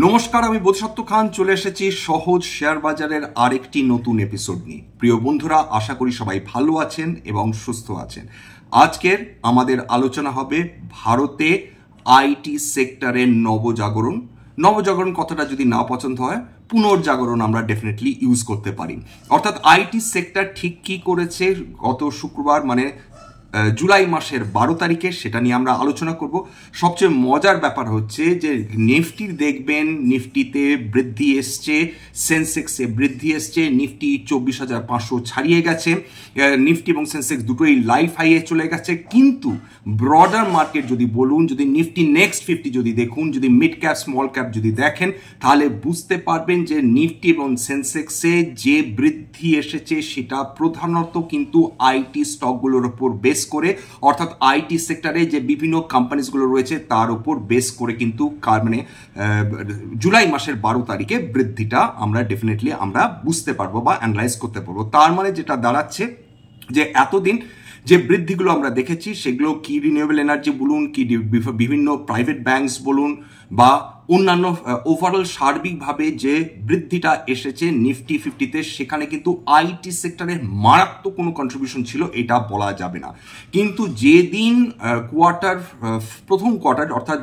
নমস্কার, আমি বোধসত্ত্ব খান চলে এসেছি সহজ শেয়ার বাজারের আরেকটি নতুন এপিসোড নিয়ে। প্রিয় বন্ধুরা, আশা করি সবাই ভালো আছেন এবং সুস্থ আছেন। আজকের আমাদের আলোচনা হবে ভারতে আইটি সেক্টরের নবজাগরণ কথাটা যদি না পছন্দ হয়, পুনর্জাগরণ আমরা ডেফিনেটলি ইউজ করতে পারি। অর্থাৎ আইটি সেক্টর ঠিক কি করেছে গত শুক্রবার মানে জুলাই মাসের 12 তারিখে, সেটা নিয়ে আমরা আলোচনা করব। সবচেয়ে মজার ব্যাপার হচ্ছে যে নিফটির দেখবেন নিফটিতে বৃদ্ধি এসছে, সেন্সেক্সে বৃদ্ধি এসছে, নিফটি 24,500 ছাড়িয়ে গেছে, নিফটি এবং সেন্সেক্স দুটোই লাইফ হাইয়ে চলে গেছে। কিন্তু ব্রডার মার্কেট যদি বলুন, যদি নিফটি নেক্সট 50 যদি দেখুন, যদি মিড ক্যাপ স্মল ক্যাপ যদি দেখেন, তাহলে বুঝতে পারবেন যে নিফটি এবং সেন্সেক্সে যে বৃদ্ধি এসেছে সেটা প্রধানত কিন্তু আইটি স্টকগুলোর উপর বেস করে, অর্থাৎ আইটি সেক্টরে যে বিভিন্ন কোম্পানিজগুলো রয়েছে তার উপর বেস করে কিন্তু জুলাই মাসের 12 তারিখে বৃদ্ধিটা আমরা ডেফিনেটলি আমরা বুঝতে পারবো বা অ্যানালাইজ করতে পারবো। তার মানে যেটা দাঁড়াচ্ছে যে এতদিন যে বৃদ্ধিগুলো আমরা দেখেছি সেগুলো কি রিনিউয়েবল এনার্জি বলুন, কি বিভিন্ন প্রাইভেট ব্যাংকস বলুন বা অন্যান্য ওভারঅল সার্বিকভাবে যে বৃদ্ধিটা এসেছে নিফটি 50-তে, সেখানে কিন্তু আইটি সেক্টরের মারাত্মক কোনো কন্ট্রিবিউশন ছিল এটা বলা যাবে না। কিন্তু যেদিন প্রথম কোয়ার্টার অর্থাৎ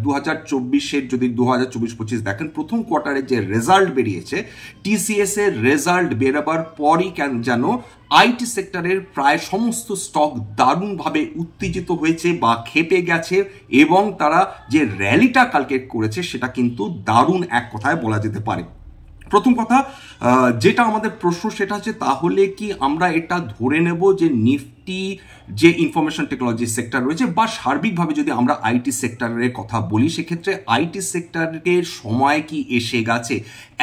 2024-এর যদি 2024-25 দেখেন, প্রথম কোয়ার্টারে যে রেজাল্ট বেরিয়েছে, টিসিএস এর রেজাল্ট বেরোবার পরই যেন আইটি সেক্টরের প্রায় সমস্ত স্টক দারুণভাবে উত্তেজিত হয়েছে বা খেপে গেছে, এবং তারা যে র্যালিটা কালকে করেছে সেটা কিন্তু দারুণ এক কথায় বলা যেতে পারে। প্রথম কথা যেটা আমাদের প্রশ্ন সেটা হচ্ছে, তাহলে কি আমরা এটা ধরে নেব যে নিফটি যে ইনফরমেশন টেকনোলজি সেক্টর রয়েছে বা সার্বিকভাবে যদি আমরা আইটি সেক্টরের কথা বলি, সেক্ষেত্রে আইটি সেক্টরের সময় কি এসে গেছে?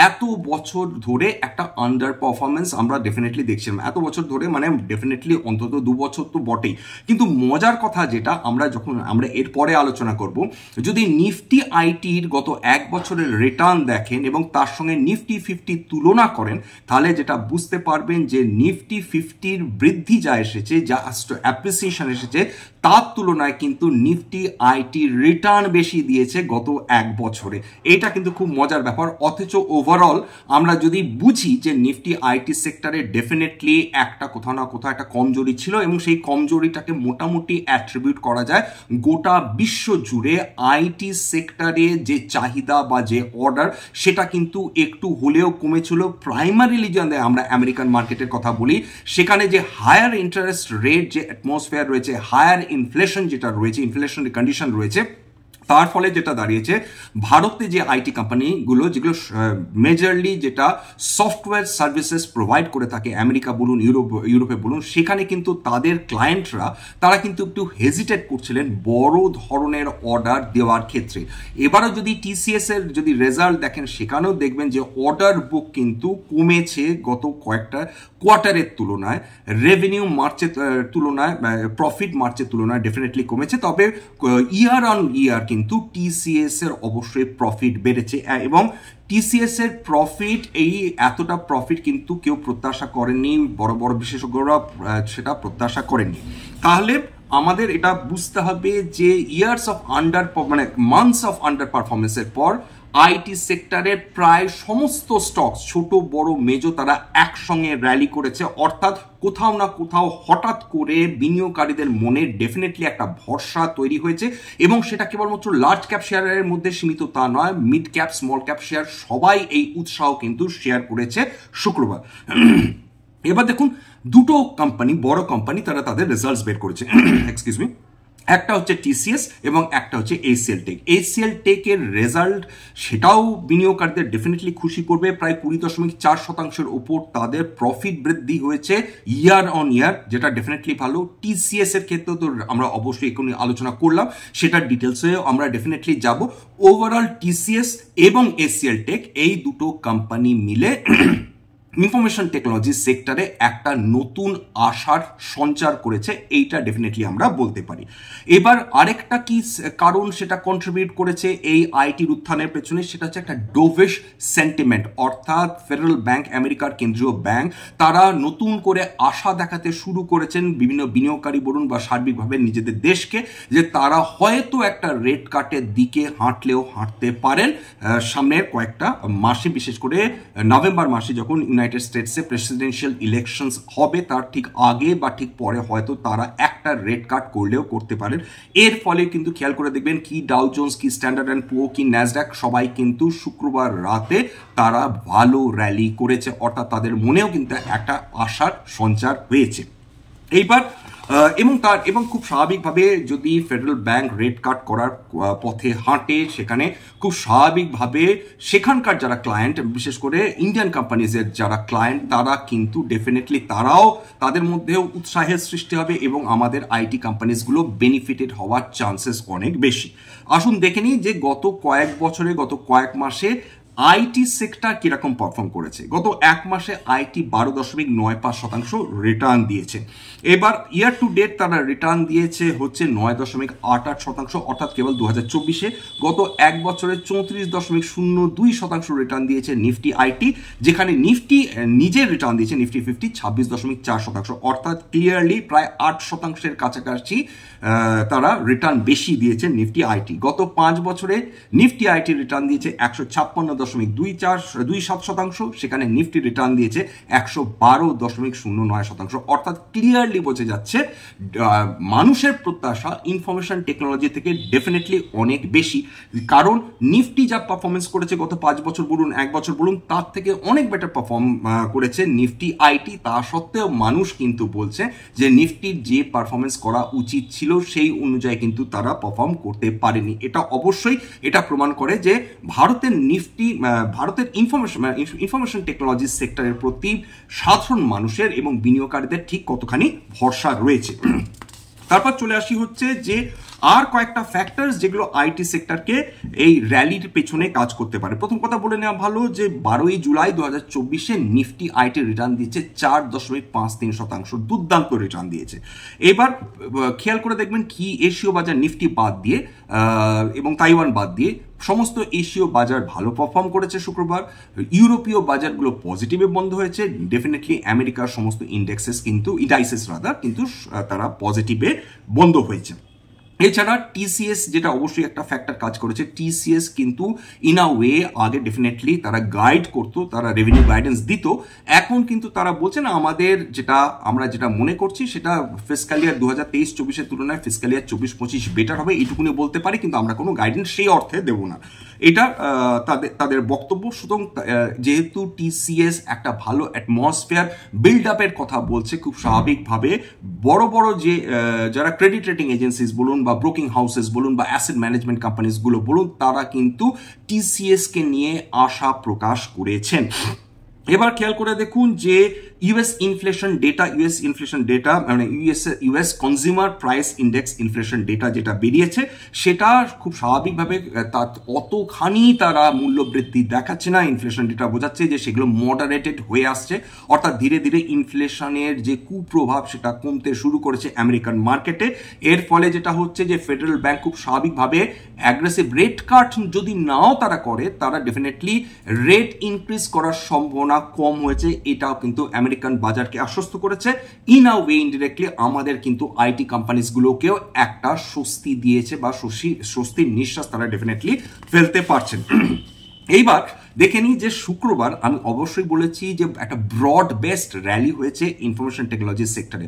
এত বছর ধরে একটা আন্ডার পারফরমেন্স আমরা ডেফিনেটলি দেখছিলাম, এত বছর ধরে মানে ডেফিনেটলি অন্তত 2 বছর তো বটেই। কিন্তু মজার কথা যেটা যখন আমরা এরপরে আলোচনা করব, যদি নিফটি আইটির গত 1 বছরের রিটার্ন দেখেন এবং তার সঙ্গে নিফটি 50 তুলনা করেন, তাহলে যেটা বুঝতে পারবেন যে নিফটি 50-র বৃদ্ধি যা এসেছে, যা অ্যাপ্রিসিয়েশন এসেছে, তার তুলনায় কিন্তু নিফটি আইটি রিটার্ন বেশি দিয়েছে গত 1 বছরে। এটা কিন্তু খুব মজার ব্যাপার। অথচ ওভারঅল আমরা যদি বুঝি যে নিফটি আইটি সেক্টরে ডেফিনেটলি একটা কোথাও না কোথাও একটা কমজোরি ছিল, এবং সেই কমজোরিটাকে মোটামুটি অ্যাট্রিবিউট করা যায় গোটা বিশ্ব জুড়ে আইটি সেক্টরে যে চাহিদা বা যে অর্ডার সেটা কিন্তু একটু হলেও কমেছিল। প্রাইমারিলি যদি আমরা আমেরিকান মার্কেটের কথা বলি, সেখানে যে হায়ার ইন্টারেস্ট রেট যে অ্যাটমসফিয়ার রয়েছে, হায়ার ইনফ্লেশন যেটা রয়েছে, ইনফ্লেশনের কন্ডিশন রয়েছে, তার ফলে যেটা দাঁড়িয়েছে ভারতে যে আইটি কোম্পানিগুলো যেগুলো মেজরলি যেটা সফটওয়্যার সার্ভিসেস প্রোভাইড করে থাকে, আমেরিকা বলুন ইউরোপে বলুন, সেখানে কিন্তু তাদের ক্লায়েন্টরা তারা কিন্তু একটু হেজিটেট করছিলেন বড় ধরনের অর্ডার দেওয়ার ক্ষেত্রে। এবারও যদি টিসিএস এর যদি রেজাল্ট দেখেন, সেখানেও দেখবেন যে অর্ডার বুক কিন্তু কমেছে গত কয়েকটা কোয়ার্টারের তুলনায়, রেভিনিউ মার্চের তুলনায়, প্রফিট মার্চের তুলনায় ডেফিনেটলি কমেছে। তবে ইয়ার অন ইয়ার কিন্তু টিসিএস এর অবশ্যই প্রফিট বেড়েছে, এবং টিসিএস এর প্রফিট এতটা প্রফিট কিন্তু কেউ প্রত্যাশা করেনি, বড় বড় বিশেষজ্ঞরা সেটা প্রত্যাশা করেননি। তাহলে আমাদের এটা বুঝতে হবে যে মান্থস অফ আন্ডার পারফরমেন্সের পর আইটি সেক্টরের প্রায় সমস্ত স্টক, ছোট বড় মেজো, তারা একসঙ্গে র্যালি করেছে। অর্থাৎ কোথাও না কোথাও হঠাৎ করে বিনিয়োগকারীদের মনে ডেফিনেটলি একটা ভরসা তৈরি হয়েছে, এবং সেটা কেবলমাত্র লার্জ ক্যাপ শেয়ারের মধ্যে সীমিত তা নয়, mid cap small cap share সবাই এই উৎসাহ কিন্তু শেয়ার করেছে শুক্রবার। এবার দেখুন, দুটো কোম্পানি, বড় কোম্পানি, তারা তাদের রেজাল্টস বের করেছে। Excuse me. একটা হচ্ছে টিসিএস এবং একটা হচ্ছে এইচসিএল টেক। এইচসিএল টেকের রেজাল্ট সেটাও বিনিয়োগকারীদের ডেফিনেটলি খুশি করবে। প্রায় 20.4% ওপর তাদের প্রফিট বৃদ্ধি হয়েছে ইয়ার অন ইয়ার, যেটা ডেফিনেটলি ভালো। টিসিএস এর ক্ষেত্রে তো আমরা অবশ্যই এখন আলোচনা করলাম, সেটার ডিটেলসেও আমরা ডেফিনেটলি যাব। ওভারঅল টিসিএস এবং এইচসিএল টেক এই দুটো কোম্পানি মিলে ইনফরমেশন টেকনোলজি সেক্টরে একটা নতুন আশার সঞ্চার করেছে, এইটা ডেফিনেটলি আমরা বলতে পারি। এবার আরেকটা কি কারণ সেটা কন্ট্রিবিউট করেছে এই আইটির উত্থানের পেছনে, সেটা হচ্ছে একটা ডোভিশ সেন্টিমেন্ট, অর্থাৎ ফেডারেল ব্যাংক, আমেরিকার কেন্দ্রীয় ব্যাংক, তারা নতুন করে আশা দেখাতে শুরু করেছেন বিভিন্ন বিনিয়োগকারী বলুন বা সার্বিকভাবে নিজেদের দেশকে, যে তারা হয়তো একটা রেট কাটের দিকে হাঁটলেও হাঁটতে পারেন সামনের কয়েকটা মাসে, বিশেষ করে নভেম্বর মাসে যখন ইউনাইটেড স্টেটসে প্রেসিডেন্সিয়াল ইলেকশনস হবে তার ঠিক আগে বা ঠিক পরে হয়তো তারা একটা রেট কাট করলেও করতে পারেন। এর ফলে কিন্তু খেয়াল করে দেখবেন কি ডাউ জোন্স, কি স্ট্যান্ডার্ড অ্যান্ড পুয়ার, কি ন্যাসড্যাক সবাই কিন্তু শুক্রবার রাতে তারা ভালো র্যালি করেছে, অর্থাৎ তাদের মনেও কিন্তু একটা আশার সঞ্চার হয়েছে। এইবার এবং খুব স্বাভাবিকভাবে যদি ফেডারেল ব্যাংক রেট কাট করার পথে হাঁটে, সেখানে খুব স্বাভাবিকভাবে সেখানকার যারা ক্লায়েন্ট, বিশেষ করে ইন্ডিয়ান কোম্পানিজের যারা ক্লায়েন্ট, তারা কিন্তু ডেফিনেটলি তারাও তাদের মধ্যেও উৎসাহের সৃষ্টি হবে এবং আমাদের আইটি কোম্পানিজগুলো বেনিফিটেড হওয়ার চান্সেস অনেক বেশি। আসুন দেখে নিই যে গত কয়েক বছরে, গত কয়েক মাসে আইটি সেক্টর কিরকম পারফর্ম করেছে। গত এক মাসে আইটি 12.95% রিটার্ন দিয়েছে। এবার ইয়ার টু ডেট তারা রিটার্ন দিয়েছে হচ্ছে 9.88%, অর্থাৎ কেবল 2024-এ। গত এক বছরে 34.02% রিটার্ন দিয়েছে নিফটি আইটি, যেখানে নিফটি নিজের রিটার্ন দিয়েছে, নিফটি 50 26.4%, অর্থাৎ ক্লিয়ারলি প্রায় 8%-এর কাছাকাছি তারা রিটার্ন বেশি দিয়েছে নিফটি আইটি। গত 5 বছরে নিফটি আইটি রিটার্ন দিয়েছে 156.27%, সেখানে নিফটি রিটার্ন দিয়েছে 112.09%, অর্থাৎ ক্লিয়ারলি বোঝা যাচ্ছে মানুষের প্রত্যাশা ইনফরমেশন টেকনোলজি থেকে ডেফিনেটলি অনেক বেশি। কারণ নিফটি যা পারফরমেন্স করেছে গত 5 বছর বলুন, 1 বছর বলুন, তার থেকে অনেক বেটার পারফর্ম করেছে নিফটি আইটি। তা সত্ত্বেও মানুষ কিন্তু বলছে যে নিফটির যে পারফরমেন্স করা উচিত ছিল সেই অনুযায়ী কিন্তু তারা পারফর্ম করতে পারেনি। এটা অবশ্যই এটা প্রমাণ করে যে ভারতের নিফটি, ভারতের ইনফরমেশন টেকনোলজি সেক্টরের প্রতি সাধারণ মানুষের এবং বিনিয়োগকারীদের ঠিক কতখানি ভরসা রয়েছে। তারপর চলে আসি হচ্ছে যে আর কয়েকটা ফ্যাক্টরস যেগুলো আইটি সেক্টরকে এই র্যালির পেছনে কাজ করতে পারে। প্রথম কথা বলে নেওয়া ভালো যে 12 জুলাই 2024-এ নিফটি আইটি রিটার্ন দিয়েছে 4.53%, দুর্দান্ত রিটার্ন দিয়েছে। এবার খেয়াল করে দেখবেন কি এশীয় বাজার নিফটি বাদ দিয়ে এবং তাইওয়ান বাদ দিয়ে সমস্ত এশীয় বাজার ভালো পারফর্ম করেছে শুক্রবার। ইউরোপীয় বাজারগুলো পজিটিভে বন্ধ হয়েছে। ডেফিনেটলি আমেরিকার সমস্ত ইন্ডেক্সেস কিন্তু কিন্তু তারা পজিটিভে বন্ধ হয়েছে। এছাড়া টিসিএস যেটা অবশ্যই একটা ফ্যাক্টর কাজ করেছে, টিসিএস কিন্তু ইন আ ওয়ে আগে ডেফিনেটলি তারা গাইড করতো, তারা রেভিনিউ গাইডেন্স দিত, এখন কিন্তু তারা বলছে না আমাদের আমরা যেটা মনে করছি সেটা ফিসক্যাল ইয়ার 2023-24-এর তুলনায় ফিসক্যাল ইয়ার 24-25 বেটার হবে, এইটুকুনি বলতে পারি, কিন্তু আমরা কোনো গাইডেন্স সেই অর্থে দেব না। এটা তাদের বক্তব্য। সুতরাং যেহেতু টিসিএস একটা ভালো অ্যাটমসফিয়ার বিল্ড আপের কথা বলছে, খুব স্বাভাবিকভাবে বড় বড় যে যারা ক্রেডিট রেটিং এজেন্সিস বলুন বা ব্রোকিং হাউসেস বলুন বা অ্যাসেট ম্যানেজমেন্ট কোম্পানিজগুলো বলুন, তারা কিন্তু টিসিএসকে নিয়ে আশা প্রকাশ করেছেন। এবার খেয়াল করে দেখুন যে ইউএস ইনফ্লেশন ডেটা মানে US consumer price index inflation data যেটা বেরিয়েছে, সেটা খুব স্বাভাবিকভাবে অতখানি তারা মূল্যবৃদ্ধি দেখাচ্ছে না। ইনফ্লেশন ডেটা বোঝাচ্ছে যে সেগুলো মডারেটেড হয়ে আসছে, অর্থাৎ ধীরে ধীরে ইনফ্লেশনের যে কুপ্রভাব সেটা কমতে শুরু করেছে আমেরিকান মার্কেটে। এর ফলে যেটা হচ্ছে যে ফেডারেল ব্যাংক খুব স্বাভাবিকভাবে অ্যাগ্রেসিভ রেট কাট যদি নাও তারা করে, তারা ডেফিনেটলি রেট ইনক্রিজ করার সম্ভাবনা কম হয়েছে। এটাও কিন্তু আমেরিকান বাজারকে আশ্বস্ত করেছে। ইন আ ওয়ে ইনডিরেক্টলি আমাদের কিন্তু আইটি কোম্পানিজগুলোকেও একটা স্বস্তি দিয়েছে বা স্বস্তির নিঃশ্বাস তারা ডেফিনেটলি ফেলতে পারছেন। এইবার দেখে নিই যে শুক্রবার আমি অবশ্যই বলেছি যে একটা ব্রড বেসড র্যালি হয়েছে ইনফরমেশন টেকনোলজি সেক্টরে।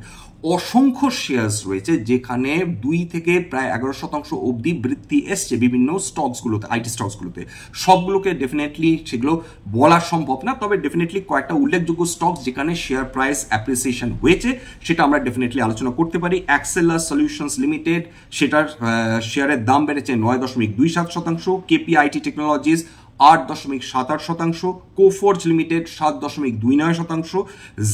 অসংখ্য শেয়ার্স রয়েছে যেখানে 2 থেকে প্রায় 11% অবধি বৃদ্ধি এসছে বিভিন্ন স্টকসগুলোতে, আইটি স্টকসগুলোতে। সবগুলোকে ডেফিনেটলি সেগুলো বলা সম্ভব না, তবে ডেফিনেটলি কয়েকটা উল্লেখযোগ্য স্টকস যেখানে শেয়ার প্রাইস অ্যাপ্রিসিয়েশন হয়েছে সেটা আমরা ডেফিনেটলি আলোচনা করতে পারি। অ্যাক্সেলার সলিউশনস লিমিটেড, সেটার শেয়ারের দাম বেড়েছে 9.27%। KPIT technologies 8.78%, Coforge limited 7.29%,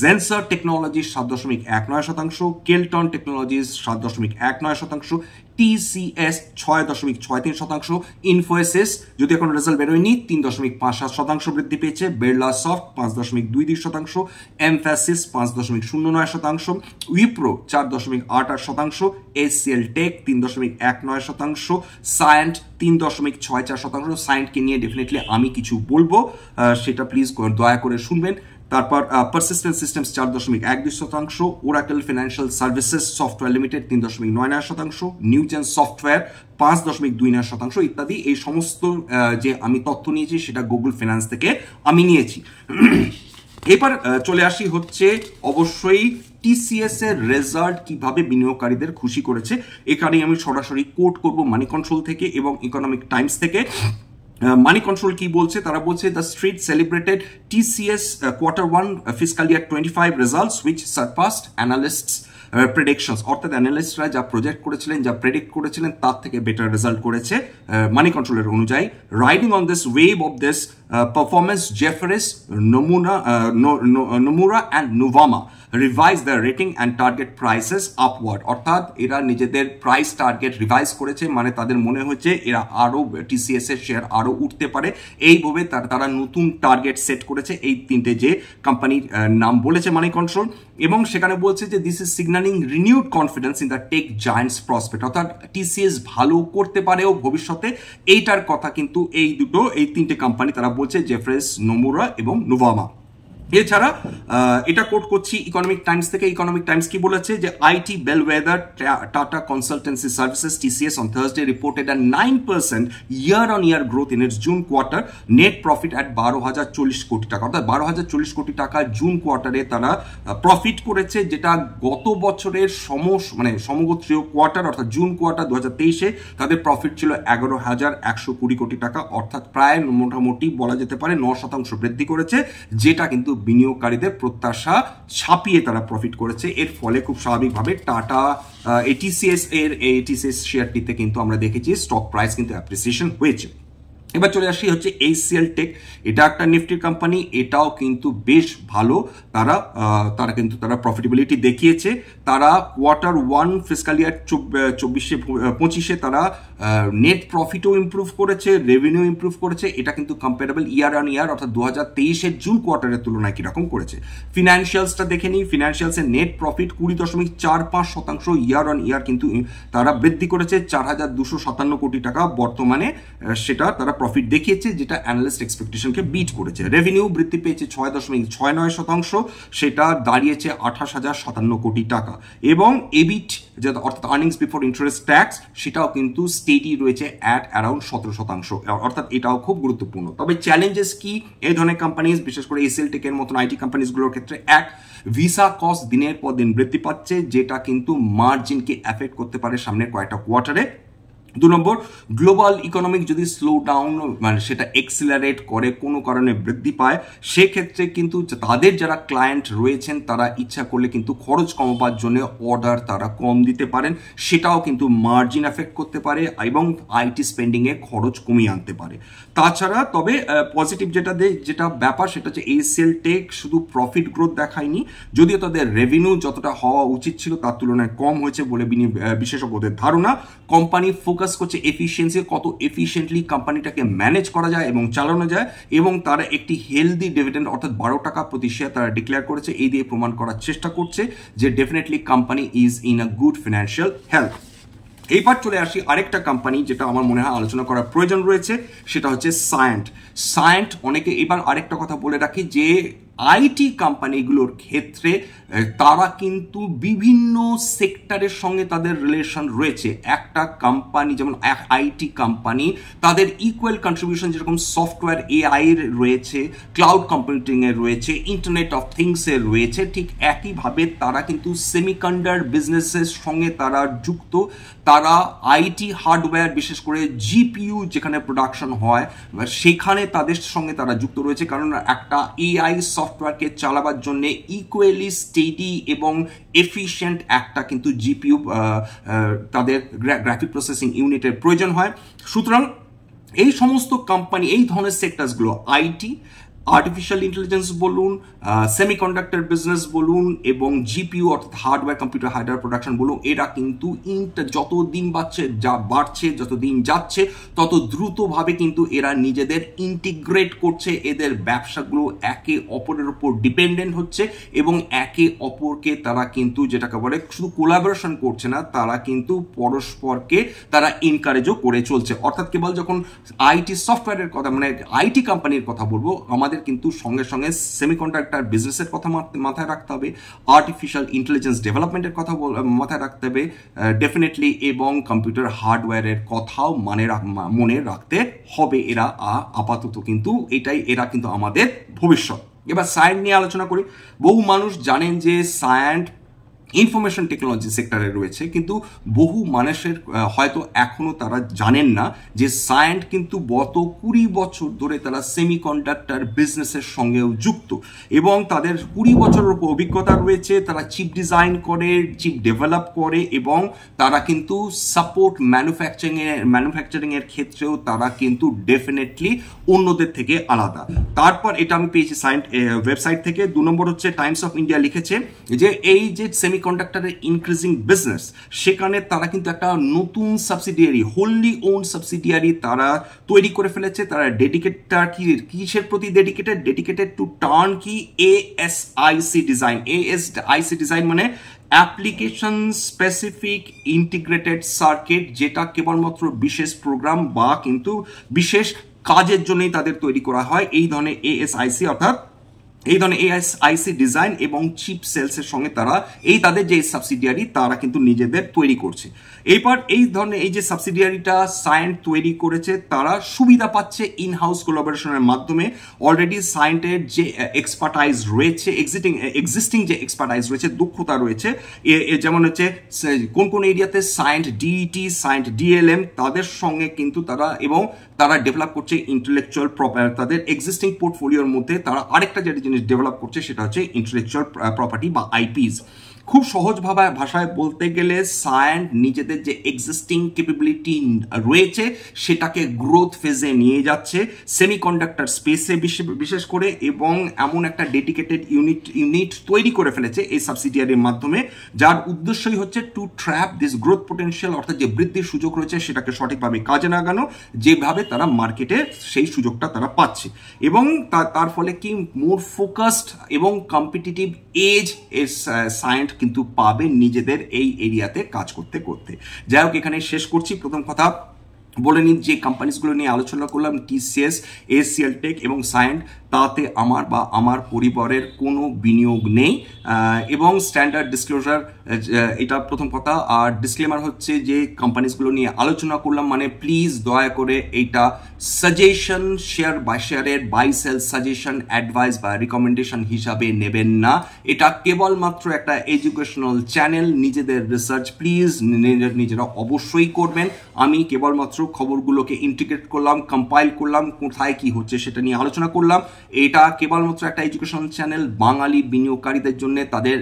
Zensar technologies 7.19%, Kellton technologies 7.19%, TCS 6.63%, Infosys যদি এখন রেজাল্ট বেরোয়নি 3.57% বৃদ্ধি পেয়েছে, Birla soft 5.22%, Mphasis 5.09%, Wipro 4.88%, HCL tech 3.19%, Cyient 3.64%। সায়েন্টকে নিয়ে ডেফিনেটলি আমি কিছু বলবো, সেটা প্লিজ দয়া করে শুনবেন। তারপর persistent systems 4.12%, Oracle financial services software limited 3.99%, new gen software 5.29% ইত্যাদি। এই সমস্ত যে আমি তথ্য নিয়েছি সেটা গুগল ফিনান্স থেকে আমি নিয়েছি। এবার চলে আসি হচ্ছে অবশ্যই TCS এর রেজাল্ট কিভাবে বিনিয়োগকারীদের খুশি করেছে। এখানে আমি সরাসরি কোট করব মানি কন্ট্রোল থেকে এবং ইকোনমিক টাইমস থেকে। মানি কন্ট্রোল কি বলছে, তারা বলছে the street celebrated TCS Q1 fiscal year 25 results which surpassed analysts predictions, অর্থাৎ অ্যানালিস্টরা যা প্রজেক্ট করেছিলেন, যা প্রেডিক্ট করেছিলেন তার থেকে বেটার রেজাল্ট করেছে মানি কন্ট্রোলের অনুযায়ী। Riding on this wave of this performance, Jefferies, Nomura and Nuvama revise the rating and target prices upward, অর্থাৎ এরা নিজেদের প্রাইস টার্গেট রিভাইজ করেছে, মানে তাদের মনে হচ্ছে এরা আরও TCS এর শেয়ার আরও উঠতে পারে, এইভাবে তারা নতুন টার্গেট সেট করেছে। এই তিনটে যে কোম্পানির নাম বলেছে মানি কন্ট্রোল, এবং সেখানে বলছে যে this is signalling renewed confidence in the tech giants prospect, অর্থাৎ TCS ভালো করতে পারেও ভবিষ্যতে, এইটার কথা কিন্তু এই তিনটে কোম্পানি তারা বলছে, জেফারিস, নোমুরা এবং নোভামা। এছাড়া এটা কোট করছি ইকোনমিক টাইমস থেকে। ইকোনমিক টাইমস কি বলেছে যে IT bellwether Tata Consultancy Services TCS on Thursday reported a 9% year-on-year growth in its June quarter net profit at 12,040 কোটি টাকা, অর্থাৎ 12,040 কোটি টাকা জুন কোয়ার্টারে তারা প্রফিট করেছে, যেটা গত বছরের সমগোত্রীয় কোয়ার্টার অর্থাৎ জুন কোয়ার্টার 2023-এ তাদের প্রফিট ছিল 11,120 কোটি টাকা, অর্থাৎ প্রায় মোটামুটি বলা যেতে পারে 9% বৃদ্ধি করেছে, যেটা কিন্তু বিনিয়োগকারীদের প্রত্যাশা ছাপিয়ে তারা প্রফিট করেছে। এর ফলে খুব স্বাভাবিকভাবে টাটা TCS শেয়ারটিতে কিন্তু আমরা দেখেছি স্টক প্রাইস কিন্তু অ্যাপ্রিসিয়েশন হয়েছে। এবার চলে আসি হচ্ছে HCL টেক, এটা একটা নিফটির কোম্পানি, এটাও কিন্তু বেশ ভালো, তারা প্রফিটেবিলিটি দেখিয়েছে। তারা Q1 fiscal year 24-25 তারা নেট প্রফিটও ইমপ্রুভ করেছে, রেভিনিউ ইমপ্রুভ করেছে, এটা কিন্তু কম্পারেবল ইয়ার অন ইয়ার অর্থাৎ 2023-এর জুন কোয়ার্টারের তুলনায় কিরকম করেছে। ফিনান্সিয়ালসটা দেখে নিই, ফিনান্সিয়ালসের নেট প্রফিট 20.45% ইয়ার অন ইয়ার কিন্তু তারা বৃদ্ধি করেছে, 4,257 কোটি টাকা বর্তমানে সেটা তারা প্রফিট দেখিয়েছে, যেটা অ্যানালিস্ট এক্সপেকটেশনকে বিট করেছে। রেভিনিউ বৃদ্ধি পেয়েছে 6.69%, সেটা দাঁড়িয়েছে 28,057 কোটি টাকা, এবং এবিট যেটা অর্থাৎ আর্নিংস বিফোর ইন্টারেস্ট ট্যাক্স, সেটাও কিন্তু স্টেডি রয়েছে অ্যাট অ্যারাউন্ড 17%, অর্থাৎ এটাও খুব গুরুত্বপূর্ণ। তবে চ্যালেঞ্জেস কি এই ধরনের কোম্পানিজ, বিশেষ করে HCL টেকের মতন IT কোম্পানিজগুলোর ক্ষেত্রে? এক, ভিসা কস্ট দিনের পর দিন বৃদ্ধি পাচ্ছে, যেটা কিন্তু মার্জিনকে এফেক্ট করতে পারে সামনের কয়েকটা কোয়ার্টারে। 2 নম্বর, গ্লোবাল ইকোনমিক যদি স্লো ডাউন সেটা এক্সিলারেট করে, কোনো কারণে বৃদ্ধি পায়, সেক্ষেত্রে কিন্তু তাদের যারা ক্লায়েন্ট রয়েছেন তারা ইচ্ছা করলে কিন্তু খরচ কমাবার জন্য অর্ডার তারা কম দিতে পারেন, সেটাও কিন্তু মার্জিন এফেক্ট করতে পারে এবং IT স্পেন্ডিংয়ে খরচ কমিয়ে আনতে পারে। তাছাড়া তবে পজিটিভ যেটা ব্যাপার সেটা হচ্ছে HCL টেক শুধু প্রফিট গ্রোথ দেখায়নি, যদিও তাদের রেভিনিউ যতটা হওয়া উচিত ছিল তার তুলনায় কম হয়েছে বলে বিশেষজ্ঞদের ধারণা। কোম্পানি ফোকাস করছে এফিসিয়েন্সি, কত এফিশিয়েন্টলি কোম্পানিটাকে ম্যানেজ করা যায় এবং চালানো যায়, এবং তারা একটি হেলদি ডিভিডেন্ড অর্থাৎ 12 টাকা প্রতি শেয়ার তারা ডিক্লেয়ার করেছে, এই দিয়ে প্রমাণ করার চেষ্টা করছে যে definitely company is in a good financial health. এইবার চলে আসি আরেকটা কোম্পানি যেটা আমার মনে হয় আলোচনা করার প্রয়োজন রয়েছে, সেটা হচ্ছে সায়েন্ট। অনেকে এবার আরেকটা কথা বলে রাখি যে IT কোম্পানিগুলোর ক্ষেত্রে তারা কিন্তু বিভিন্ন সেক্টরের সঙ্গে তাদের রিলেশন রয়েছে। একটা কোম্পানি যেমন IT কোম্পানি, তাদের ইকুয়াল কন্ট্রিবিউশন যেরকম সফটওয়্যার AI এর রয়েছে, ক্লাউড কম্পিউটিং এর রয়েছে, ইন্টারনেট অফ থিংস এর রয়েছে, ঠিক একইভাবে তারা কিন্তু সেমিকন্ডাক্টর বিজনেসের সঙ্গে তারা যুক্ত। তারা IT হার্ডওয়্যার, বিশেষ করে GPU যেখানে প্রোডাকশন হয় সেখানে তাদের সঙ্গে তারা যুক্ত রয়েছে, কারণ একটা AI সফটওয়্যারকে চালাবার জন্য ইকুয়ালি স্টেডি এবং এফিশিয়েন্ট একটা কিন্তু GPU তাদের গ্রাফিক প্রসেসিং ইউনিটের প্রয়োজন হয়। সুতরাং এই সমস্ত কোম্পানি, এই ধরনের সেক্টরসগুলো IT, আর্টিফিশিয়াল ইন্টেলিজেন্স বলুন, সেমিকন্ডাক্টর বিজনেস বলুন, এবং জিপিইউ অর্থাৎ হার্ডওয়্যার কম্পিউটার হার্ডওয়্যার প্রোডাকশন বলুন, এরা কিন্তু যত দিন বাড়ছে যত দিন যাচ্ছে তত দ্রুতভাবে কিন্তু এরা নিজেদের ইন্টিগ্রেট করছে, এদের ব্যবসাগুলো একে অপরের উপর ডিপেন্ডেন্ট হচ্ছে এবং একে অপরকে তারা কিন্তু যেটাকে বলে শুধু কোলাবোরেশন করছে না, তারা কিন্তু পরস্পরকে তারা এনকারেজও করে চলছে। অর্থাৎ কেবল যখন আইটি সফটওয়্যারের কথা মানে আইটি কোম্পানির কথা বলবো, আমাদের কিন্তু সঙ্গে সঙ্গে সেমিকন্ডাক্টর বিজনেসের কথা মাথায় রাখতে হবে, আর্টিফিশিয়াল ইন্টেলিজেন্স ডেভেলপমেন্টের কথা মাথায় রাখতে হবে ডেফিনেটলি, এবং কম্পিউটার হার্ডওয়্যারের কথাও মনে রাখতে হবে। এরা আপাতত কিন্তু এরা কিন্তু আমাদের ভবিষ্যৎ। এবার সায়েন্ট নিয়ে আলোচনা করি। বহু মানুষ জানেন যে সায়েন্ট ইনফরমেশন টেকনোলজি সেক্টরে রয়েছে, কিন্তু বহু মানুষের হয়তো এখনো তারা জানেন না যে সায়েন্ট কিন্তু গত 20 বছর ধরে তারা সেমিকন্ডাক্টর বিজনেসের সঙ্গেও যুক্ত এবং তাদের 20 বছরের উপর অভিজ্ঞতা রয়েছে। তারা চিপ ডিজাইন করে, চিপ ডেভেলপ করে এবং তারা কিন্তু সাপোর্ট ম্যানুফ্যাকচারিং এর ক্ষেত্রেও তারা কিন্তু ডেফিনেটলি অন্যদের থেকে আলাদা। তারপর এটা আমি পেয়েছি সায়েন্ট ওয়েবসাইট থেকে। 2 নম্বর হচ্ছে টাইমস অফ ইন্ডিয়া লিখেছে যে এই যে সেমিকন্ডাক্টরের ইনক্রিজিং বিজনেস, সেখানে তারা কিন্তু একটা নতুন সাবসিডিয়ারি, হোললি ওন সাবসিডিয়ারি তারা তৈরি করে ফেলেছে। তারা কিসের প্রতি ডেডিকেটেড টু টার্ন কি ASIC ডিজাইন। ASIC ডিজাইন মানে অ্যাপ্লিকেশন স্পেসিফিক ইন্টিগ্রেটেড সার্কিট, যেটা কেবলমাত্র বিশেষ প্রোগ্রাম বা কিন্তু বিশেষ কাজের জন্যই তাদের তৈরি করা হয়। এই ধরনের ASIC অর্থাৎ এই ধরনের ASIC ডিজাইন এবং চিপ সেলসের সঙ্গে তারা তাদের যে সাবসিডিয়ারি তারা কিন্তু নিজেদের তৈরি করছে। এরপর এই ধরনের এই যে সাবসিডিয়ারিটা সায়েন্ট তৈরি করেছে, তারা সুবিধা পাচ্ছে ইন হাউস কোলাবোরেশনের মাধ্যমে। অলরেডি সায়েন্টের যে এক্সপার্টাইজ রয়েছে, এক্সিস্টিং যে এক্সপার্টাইজ রয়েছে, দক্ষতা রয়েছে, যেমন হচ্ছে কোন এরিয়াতে সায়েন্ট ডিইটি, সায়েন্ট ডিএলএম, তাদের সঙ্গে কিন্তু তারা ডেভেলপ করছে ইন্টেলেকচুয়াল প্রপার্টি। তাদের এক্সিস্টিং পোর্টফোলিওর মধ্যে তারা আরেকটা যেটা জিনিস ডেভেলপ করছে সেটা হচ্ছে ইন্টেলেকচুয়াল প্রপার্টি বা আইপিস। খুব সহজ ভাষায় বলতে গেলে সায়েন্ট নিজেদের যে এক্সিস্টিং ক্যাপাবিলিটি রয়েছে সেটাকে গ্রোথ ফেজে নিয়ে যাচ্ছে সেমিকন্ডাক্টর স্পেসে বিশেষ করে, এবং এমন একটা ডেডিকেটেড ইউনিট তৈরি করে ফেলেছে এই সাবসিডিয়ারির মাধ্যমে, যার উদ্দেশ্যই হচ্ছে to trap this growth potential, অর্থাৎ যে বৃদ্ধির সুযোগ রয়েছে সেটাকে সঠিকভাবে কাজে লাগানো, যেভাবে তারা মার্কেটে সেই সুযোগটা তারা পাচ্ছে, এবং তার ফলে কি মোর ফোকাসড এবং কম্পিটিটিভ এজ এর সায়েন্ট কিন্তু পাবে নিজেদের এই এরিয়াতে কাজ করতে করতে। যাই হোক, এখানে শেষ করছি। প্রথম কথা বলে নিন যে কোম্পানিজগুলো নিয়ে আলোচনা করলাম, TCS, ACL টেক এবং সায়েন্ট, তাতে আমার পরিবারের কোনো বিনিয়োগ নেই এবং স্ট্যান্ডার্ড ডিসক্লোজার, এটা প্রথম কথা। আর ডিসক্লেমার হচ্ছে যে কোম্পানিজগুলো নিয়ে আলোচনা করলাম মানে প্লিজ দয়া করে এইটা সাজেশন, শেয়ারের বাই সেল সাজেশন, অ্যাডভাইস বা রিকমেন্ডেশন হিসাবে নেবেন না। এটা কেবলমাত্র একটা এডুকেশনাল চ্যানেল। নিজেদের রিসার্চ প্লিজ নিজেরা অবশ্যই করবেন। আমি কেবলমাত্র খবরগুলোকে ইন্টিগ্রেট করলাম, কম্পাইল করলাম, কোথায় কি হচ্ছে সেটা নিয়ে আলোচনা করলাম। এটা কেবলমাত্র একটা এডুকেশনাল চ্যানেল বাঙালি বিনিয়োগকারীদের জন্য, তাদের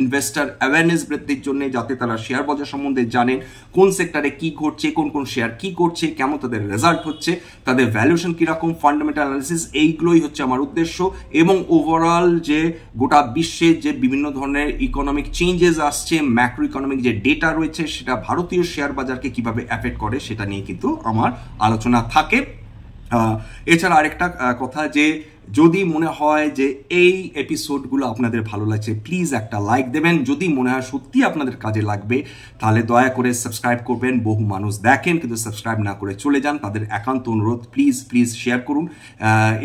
ইনভেস্টার অ্যাওয়ারনেস বৃদ্ধির জন্য, যাতে তারা শেয়ার বাজার সম্বন্ধে জানেন, কোন সেক্টরে কি ঘটছে, কোন শেয়ার কি করছে, কেমন তাদের রেজাল্ট হচ্ছে, তাদের ভ্যালুয়েশন কিরকম, ফান্ডামেন্টাল অ্যানালিসিস, এইগুলোই হচ্ছে আমার উদ্দেশ্য। এবং ওভারঅল যে গোটা বিশ্বে যে বিভিন্ন ধরনের ইকোনমিক চেঞ্জেস আসছে, ম্যাক্রো ইকোনমিক যে ডেটা রয়েছে, সেটা ভারতীয় শেয়ার বাজারকে কিভাবে অ্যাফেক্ট করে সেটা নিয়ে কিন্তু আমার আলোচনা থাকে। এছাড়া আরেকটা কথা, যে যদি মনে হয় যে এই এপিসোডগুলো আপনাদের ভালো লাগছে, প্লিজ একটা লাইক দেবেন। যদি মনে হয় সত্যি আপনাদের কাজে লাগবে, তাহলে দয়া করে সাবস্ক্রাইব করবেন। বহু মানুষ দেখেন কিন্তু সাবস্ক্রাইব না করে চলে যান, তাদের একান্ত অনুরোধ প্লিজ শেয়ার করুন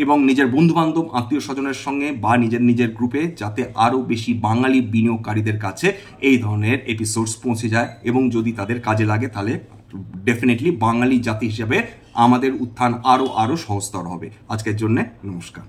এবং নিজের বন্ধুবান্ধব, আত্মীয় স্বজনের সঙ্গে বা নিজের গ্রুপে, যাতে আরও বেশি বাঙালি বিনিয়োগকারীদের কাছে এই ধরনের এপিসোডস পৌঁছে যায় এবং যদি তাদের কাজে লাগে তাহলে ডেফিনেটলি বাঙালি জাতি হিসেবে আমাদের উত্থান আরো সহজতর হবে। আজকের জন্য নমস্কার।